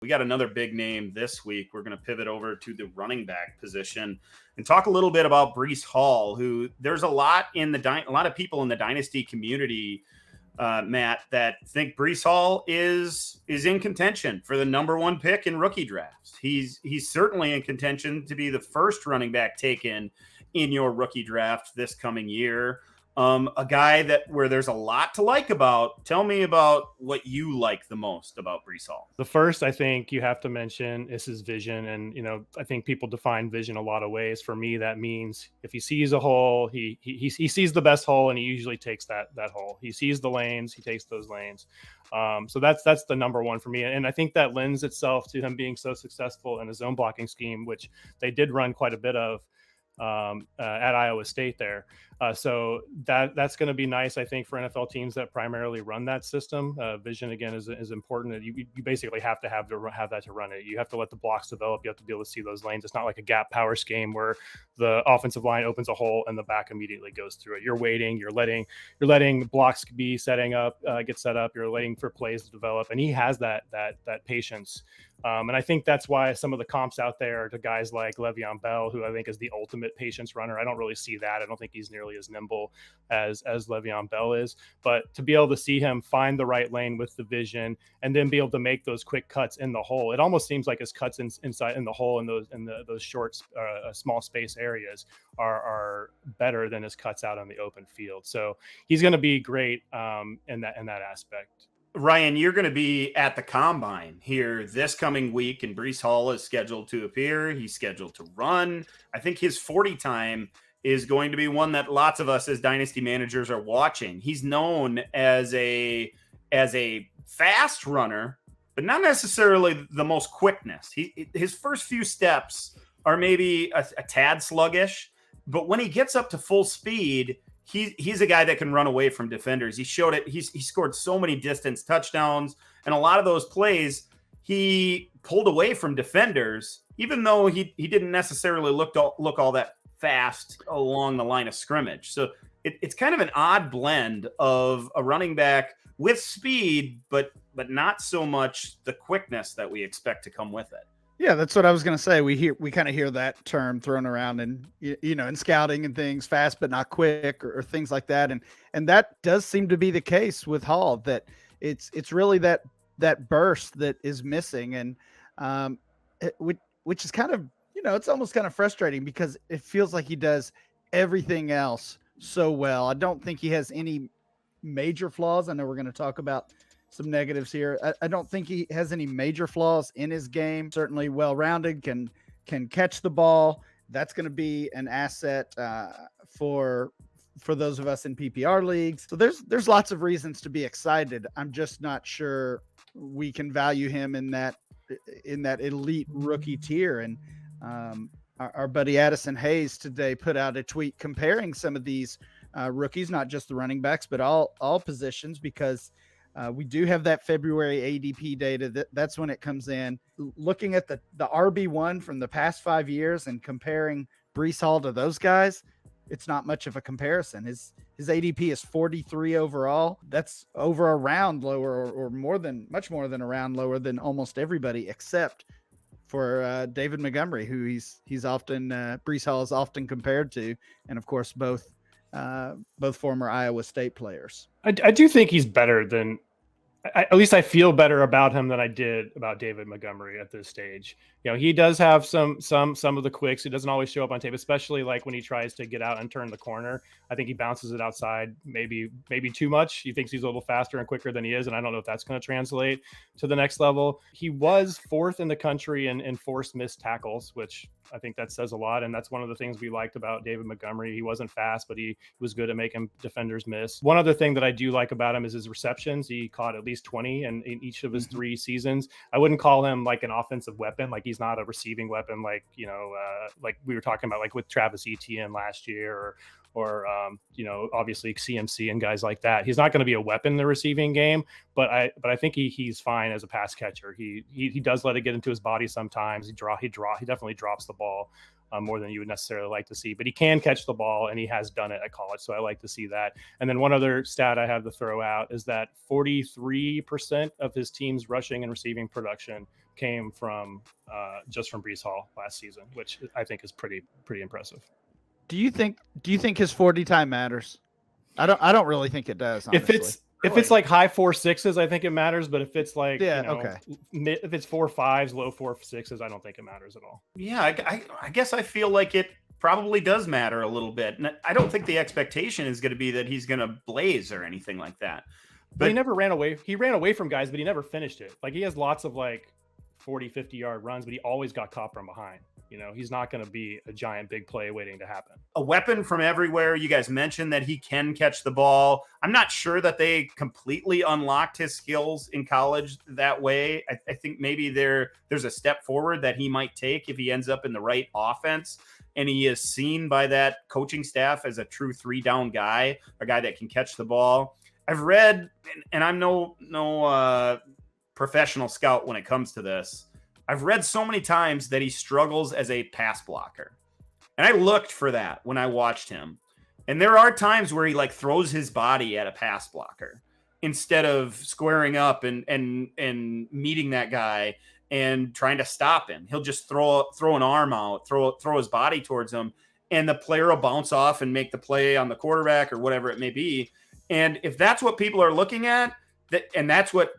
We got another big name this week. We're going to pivot over to the running back position and talk a little bit about Breece Hall, who there's a lot of people in the dynasty community, Matt, that think Breece Hall is in contention for the number one pick in rookie drafts. He's certainly in contention to be the first running back taken in your rookie draft this coming year. A guy where there's a lot to like about. Tell me about what you like the most about Breece Hall. The first, I think you have to mention is his vision. And, I think people define vision a lot of ways. For me, that means if he sees a hole, he sees the best hole, and he usually takes that hole. He sees the lanes, he takes those lanes. So that's the number one for me. And I think that lends itself to him being so successful in his zone blocking scheme, which they did run quite a bit of at Iowa State there. So that's going to be nice, I think, for NFL teams that primarily run that system. Vision, again, is important. You basically have to have that to run it. You have to let the blocks develop. You have to be able to see those lanes. It's not like a gap power scheme where the offensive line opens a hole and the back immediately goes through it. You're waiting. You're letting blocks be setting up, get set up. You're waiting for plays to develop, and he has that patience. And I think that's why some of the comps out there to guys like Le'Veon Bell, who I think is the ultimate patience runner. I don't really see that. I don't think he's nearly as nimble as Le'Veon Bell is. But to be able to see him find the right lane with the vision and then be able to make those quick cuts in the hole, it almost seems like his cuts inside in the hole in those short, small space areas are better than his cuts out on the open field. So he's going to be great in that aspect. Ryan, you're going to be at the Combine here this coming week, and Breece Hall is scheduled to appear. He's scheduled to run. I think his 40 time is going to be one that lots of us as dynasty managers are watching. He's known as a fast runner, but not necessarily the most quickness. His first few steps are maybe a tad sluggish, but when he gets up to full speed, he's a guy that can run away from defenders. He showed it. He scored so many distance touchdowns, and a lot of those plays he pulled away from defenders, even though he didn't necessarily look all that fast along the line of scrimmage. So it's kind of an odd blend of a running back with speed, but not so much the quickness that we expect to come with it. Yeah, that's what I was going to say. We kind of hear that term thrown around in scouting and things, fast but not quick or things like that. And that does seem to be the case with Hall, that it's really that burst that is missing. And which is kind of, it's almost kind of frustrating because it feels like he does everything else so well. I don't think he has any major flaws. I know we're going to talk about some negatives here. I don't think he has any major flaws in his game. Certainly well-rounded, can catch the ball. That's going to be an asset for those of us in PPR leagues. So there's lots of reasons to be excited. I'm just not sure we can value him in that elite rookie tier. And our buddy Addison Hayes today put out a tweet comparing some of these rookies, not just the running backs, but all positions, because we do have that February ADP data. That's when it comes in. Looking at the RB1 from the past 5 years and comparing Breece Hall to those guys, it's not much of a comparison. His ADP is 43 overall. That's over a round lower, or much more than a round lower than almost everybody, except for David Montgomery, who he's often Breece Hall is often compared to, and of course both former Iowa State players. I do think he's better than, at least I feel better about him than I did about David Montgomery at this stage. He does have some of the quicks. It doesn't always show up on tape, especially like when he tries to get out and turn the corner. I think he bounces it outside maybe too much. He thinks he's a little faster and quicker than he is, and I don't know if that's going to translate to the next level. He was fourth in the country in forced missed tackles, which I think that says a lot, and that's one of the things we liked about David Montgomery. He wasn't fast, but he was good at making defenders miss. One other thing that I do like about him is his receptions. He caught at least 20 in each of his 3 seasons. I wouldn't call him like an offensive weapon. Like, he's not a receiving weapon like we were talking about, like with Travis Etienne last year, or obviously CMC and guys like that. He's not going to be a weapon in the receiving game, but I think he's fine as a pass catcher. He does let it get into his body sometimes. He definitely drops the ball more than you would necessarily like to see, but he can catch the ball, and he has done it at college. So I like to see that. And then one other stat I have to throw out is that 43% of his team's rushing and receiving production came from just from Breece Hall last season, which I think is pretty impressive. Do you think his 40 time matters? I don't really think it does, honestly. If it's like high 4.6s, I think it matters. But if it's like, okay. If it's 4.5s, low 4.6s, I don't think it matters at all. Yeah, I guess I feel like it probably does matter a little bit. And I don't think the expectation is going to be that he's going to blaze or anything like that. But he never ran away. He ran away from guys, but he never finished it. Like, he has lots of like 40, 50-yard runs, but he always got caught from behind. He's not going to be a giant big play waiting to happen. A weapon from everywhere. You guys mentioned that he can catch the ball. I'm not sure that they completely unlocked his skills in college that way. I think maybe there's a step forward that he might take if he ends up in the right offense. And he is seen by that coaching staff as a true 3-down guy, a guy that can catch the ball. I've read, and I'm no professional scout when it comes to this. I've read so many times that he struggles as a pass blocker. And I looked for that when I watched him. And there are times where he like throws his body at a pass blocker instead of squaring up and meeting that guy and trying to stop him. He'll just throw an arm out, throw his body towards him, and the player will bounce off and make the play on the quarterback or whatever it may be. And if that's what people are looking at, and that's what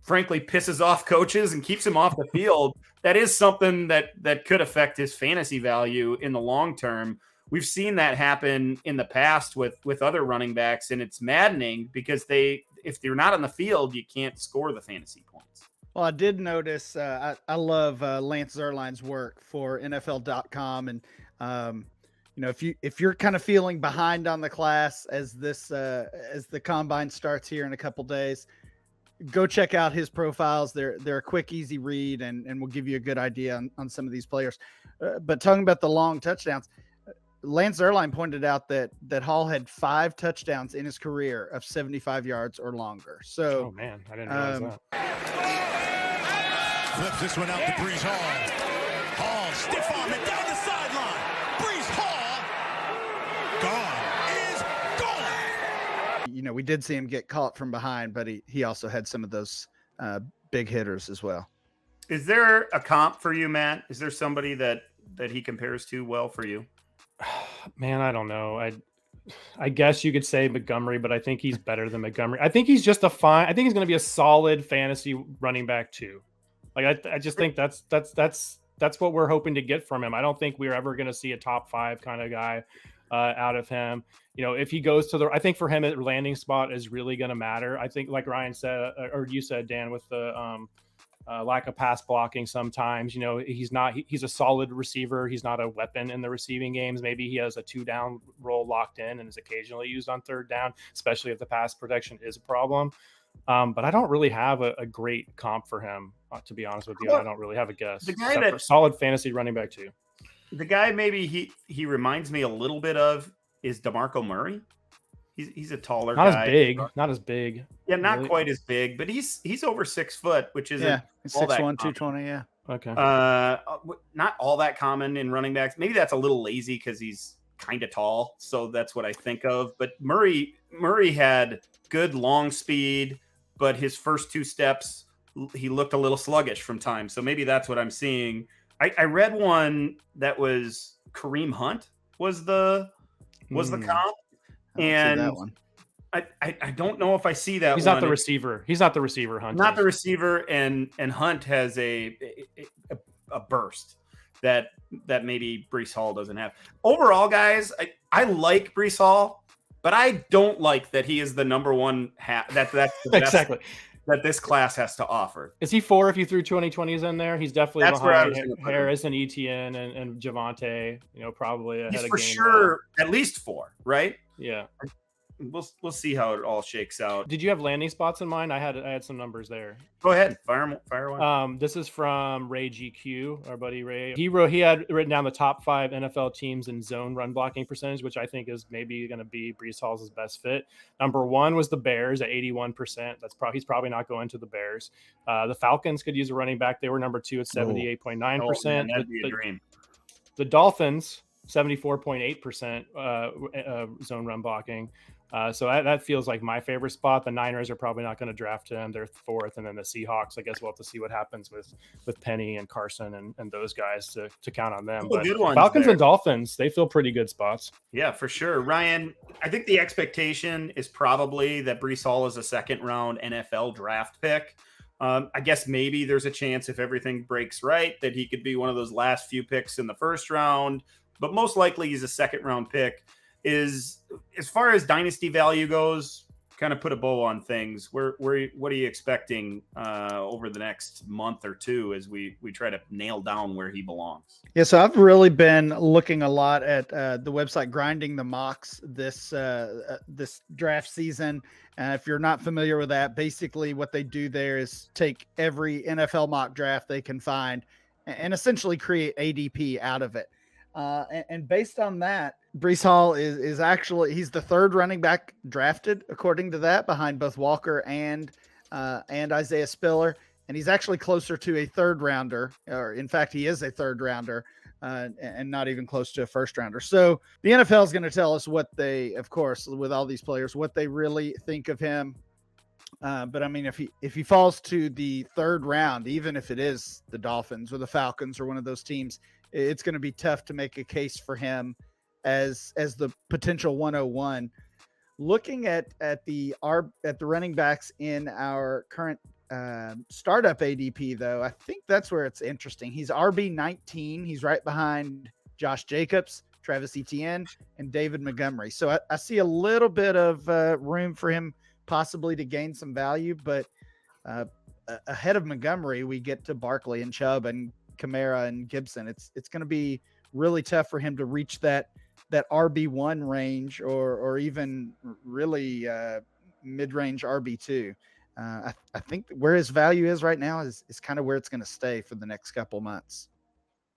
frankly pisses off coaches and keeps him off the field, that is something that could affect his fantasy value in the long term. We've seen that happen in the past with other running backs, and it's maddening because if they're not on the field, you can't score the fantasy points. Well, I did notice, I love Lance Zierlein's work for NFL.com. And, if you're kind of feeling behind on the class as the combine starts here in a couple days, go check out his profiles. They're a quick, easy read and will give you a good idea on some of these players. But talking about the long touchdowns, Lance Zierlein pointed out that Hall had 5 touchdowns in his career of 75 yards or longer. So, oh man, I didn't realize that. Flips this one out to Breece Hall. Hall stiff arm it down the sideline. Breece Hall gone. We did see him get caught from behind, but he also had some of those big hitters as well. Is there a comp for you, Matt? Is there somebody that he compares to well for you? Man, I don't know. I guess you could say Montgomery, but I think he's better than Montgomery. I think he's just I think he's going to be a solid fantasy running back too. Like I just think that's what we're hoping to get from him. I don't think we're ever going to see a top 5 kind of guy out of him. If he goes to I think for him, a landing spot is really going to matter. I think, like Ryan said, or you said, Dan, with the lack of pass blocking sometimes, he's a solid receiver. He's not a weapon in the receiving games. Maybe he has a 2-down role locked in and is occasionally used on 3rd down, especially if the pass protection is a problem. But I don't really have a great comp for him, to be honest with you. I don't really have a guess. The guy for solid fantasy running back too. The guy maybe he reminds me a little bit of is DeMarco Murray. He's a taller guy. Not as big. Yeah, not really quite as big, but he's over 6 foot, which isn't 6'1", 220. Yeah. Okay. Not all that common in running backs. Maybe that's a little lazy because he's kind of tall, so that's what I think of. But Murray had good long speed, but his first 2 steps he looked a little sluggish from time. So maybe that's what I'm seeing. I read one that was Kareem Hunt was the comp. And that one. I don't know if I see that. He's not the receiver. He's not the receiver. Hunt. Not the receiver, and Hunt has a burst that maybe Breece Hall doesn't have. Overall, guys, I like Breece Hall, but I don't like that he is the number one. That's the best exactly that this class has to offer. Is he 4 if you threw 2020s in there? He's definitely behind Harris and Etienne and Javonte. Probably ahead he's of for sure at least 4, right? Yeah. We'll see how it all shakes out. Did you have landing spots in mind? I had some numbers there. Go ahead, fire one. This is from Ray GQ, our buddy Ray. He had written down the top 5 NFL teams in zone run blocking percentage, which I think is maybe going to be Breece Hall's best fit. Number 1 was the Bears at 81%. He's probably not going to the Bears. The Falcons could use a running back. They were number 2 at 78.9%. That'd be a dream. The Dolphins, 74.8% zone run blocking. So that feels like my favorite spot. The Niners are probably not going to draft him. They're fourth. And then the Seahawks, I guess we'll have to see what happens with Penny and Carson and those guys to count on them. But good ones Falcons there. and Dolphins, they feel pretty good spots. Yeah, for sure. Ryan, I think the expectation is probably that Breece Hall is a second round NFL draft pick. I guess maybe there's a chance if everything breaks right that he could be one of those last few picks in the first round, but most likely he's a second round pick. Is as far as dynasty value goes, kind of put a bow on things. What are you expecting over the next month or two as we try to nail down where he belongs? Yeah, so I've really been looking a lot at the website Grinding the Mocks this draft season. If you're not familiar with that, basically what they do there is take every NFL mock draft they can find and essentially create ADP out of it. And based on that, Breece Hall is actually, he's the third running back drafted according to that, behind both Walker and Isaiah Spiller. And he's actually closer to a third rounder, or in fact, he is a third rounder and not even close to a first rounder. So the NFL is going to tell us what they, of course, with all these players, what they really think of him. But I mean, if he falls to the third round, even if it is the Dolphins or the Falcons or one of those teams, it's going to be tough to make a case for him as the potential 101. Looking at the running backs in our current startup ADP, though, I think that's where it's interesting. He's RB19. He's right behind Josh Jacobs, Travis Etienne, and David Montgomery. So I see a little bit of room for him possibly to gain some value, but ahead of Montgomery, we get to Barkley and Chubb and Kamara and Gibson. It's going to be really tough for him to reach that RB1 range or even really mid-range RB2. I think where his value is right now is kind of where it's going to stay for the next couple months.